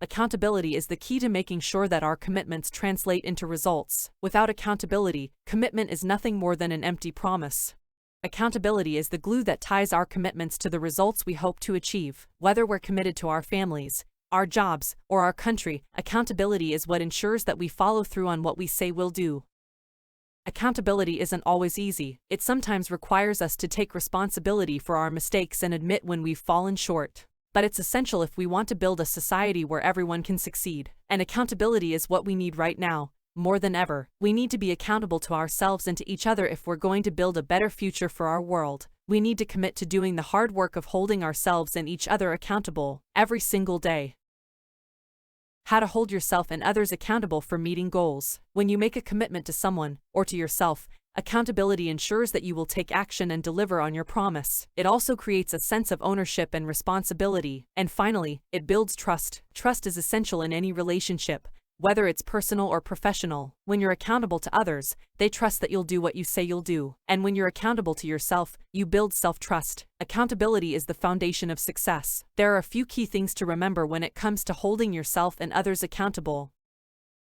Accountability is the key to making sure that our commitments translate into results. Without accountability, commitment is nothing more than an empty promise. Accountability is the glue that ties our commitments to the results we hope to achieve. Whether we're committed to our families, our jobs, or our country, accountability is what ensures that we follow through on what we say we'll do. Accountability isn't always easy. It sometimes requires us to take responsibility for our mistakes and admit when we've fallen short. But it's essential if we want to build a society where everyone can succeed. And accountability is what we need right now. More than ever, we need to be accountable to ourselves and to each other if we're going to build a better future for our world. We need to commit to doing the hard work of holding ourselves and each other accountable, every single day. How to hold yourself and others accountable for meeting goals. When you make a commitment to someone, or to yourself, accountability ensures that you will take action and deliver on your promise. It also creates a sense of ownership and responsibility. And finally, it builds trust. Trust is essential in any relationship, whether it's personal or professional. When you're accountable to others, they trust that you'll do what you say you'll do. And when you're accountable to yourself, you build self-trust. Accountability is the foundation of success. There are a few key things to remember when it comes to holding yourself and others accountable.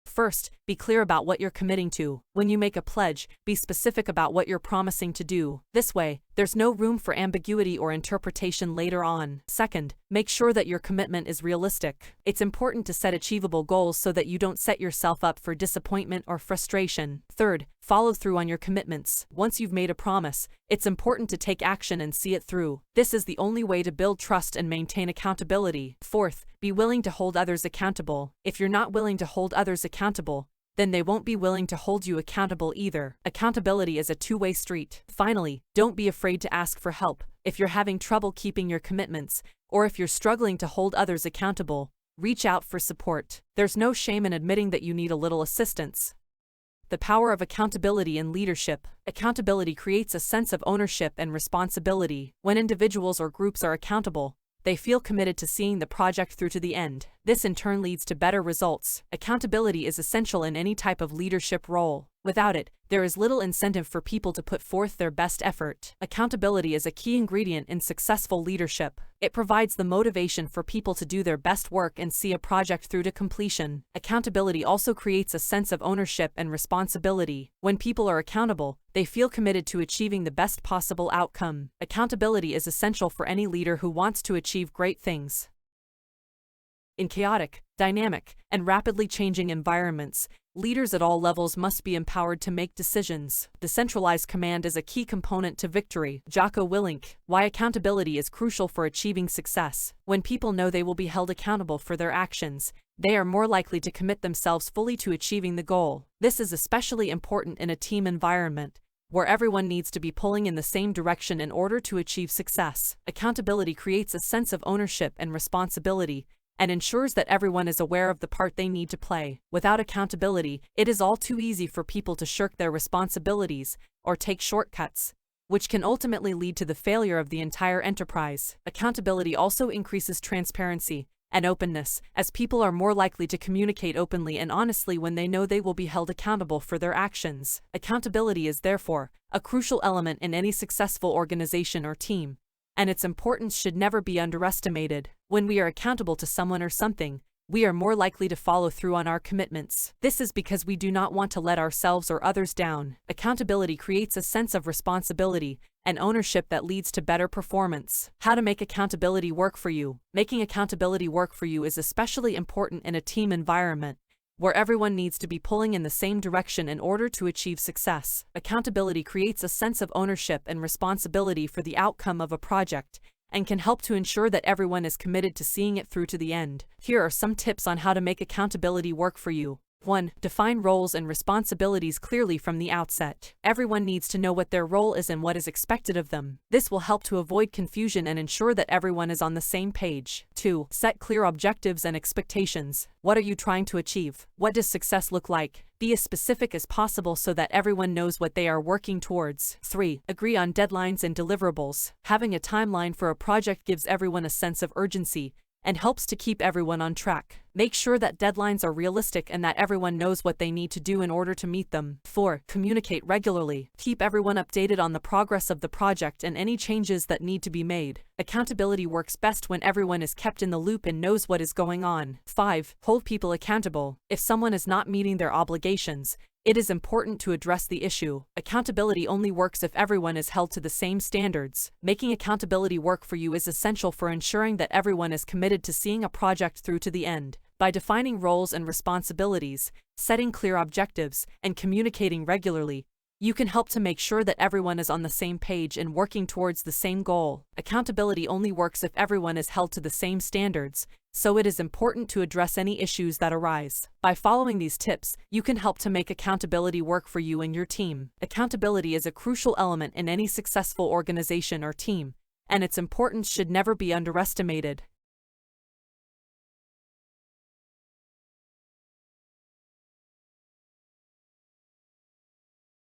First, be clear about what you're committing to. When you make a pledge, be specific about what you're promising to do. This way, there's no room for ambiguity or interpretation later on. Second, make sure that your commitment is realistic. It's important to set achievable goals so that you don't set yourself up for disappointment or frustration. Third, follow through on your commitments. Once you've made a promise, it's important to take action and see it through. This is the only way to build trust and maintain accountability. Fourth, be willing to hold others accountable. If you're not willing to hold others accountable, then they won't be willing to hold you accountable either. Accountability is a two-way street. Finally, don't be afraid to ask for help. If you're having trouble keeping your commitments, or if you're struggling to hold others accountable, reach out for support. There's no shame in admitting that you need a little assistance. The power of accountability in leadership. Accountability creates a sense of ownership and responsibility. When individuals or groups are accountable, they feel committed to seeing the project through to the end. This in turn leads to better results. Accountability is essential in any type of leadership role. Without it, there is little incentive for people to put forth their best effort. Accountability is a key ingredient in successful leadership. It provides the motivation for people to do their best work and see a project through to completion. Accountability also creates a sense of ownership and responsibility. When people are accountable, they feel committed to achieving the best possible outcome. Accountability is essential for any leader who wants to achieve great things. In chaotic, dynamic, and rapidly changing environments, leaders at all levels must be empowered to make decisions. Decentralized command is a key component to victory. Jocko Willink. Why accountability is crucial for achieving success. When people know they will be held accountable for their actions, they are more likely to commit themselves fully to achieving the goal. This is especially important in a team environment, where everyone needs to be pulling in the same direction in order to achieve success. Accountability creates a sense of ownership and responsibility, and ensures that everyone is aware of the part they need to play. Without accountability, it is all too easy for people to shirk their responsibilities or take shortcuts, which can ultimately lead to the failure of the entire enterprise. Accountability also increases transparency and openness, as people are more likely to communicate openly and honestly when they know they will be held accountable for their actions. Accountability is therefore a crucial element in any successful organization or team, and its importance should never be underestimated. When we are accountable to someone or something, we are more likely to follow through on our commitments. This is because we do not want to let ourselves or others down. Accountability creates a sense of responsibility and ownership that leads to better performance. How to make accountability work for you. Making accountability work for you is especially important in a team environment, where everyone needs to be pulling in the same direction in order to achieve success. Accountability creates a sense of ownership and responsibility for the outcome of a project, and can help to ensure that everyone is committed to seeing it through to the end. Here are some tips on how to make accountability work for you. 1. Define roles and responsibilities clearly from the outset. Everyone needs to know what their role is and what is expected of them. This will help to avoid confusion and ensure that everyone is on the same page. 2. Set clear objectives and expectations. What are you trying to achieve? What does success look like? Be as specific as possible so that everyone knows what they are working towards. 3. Agree on deadlines and deliverables. Having a timeline for a project gives everyone a sense of urgency and helps to keep everyone on track. Make sure that deadlines are realistic and that everyone knows what they need to do in order to meet them. 4. Communicate regularly. Keep everyone updated on the progress of the project and any changes that need to be made. Accountability works best when everyone is kept in the loop and knows what is going on. 5. Hold people accountable. If someone is not meeting their obligations, it is important to address the issue. Accountability only works if everyone is held to the same standards. Making accountability work for you is essential for ensuring that everyone is committed to seeing a project through to the end. By defining roles and responsibilities, setting clear objectives, and communicating regularly, you can help to make sure that everyone is on the same page and working towards the same goal. Accountability only works if everyone is held to the same standards, so it is important to address any issues that arise. By following these tips, you can help to make accountability work for you and your team. Accountability is a crucial element in any successful organization or team, and its importance should never be underestimated.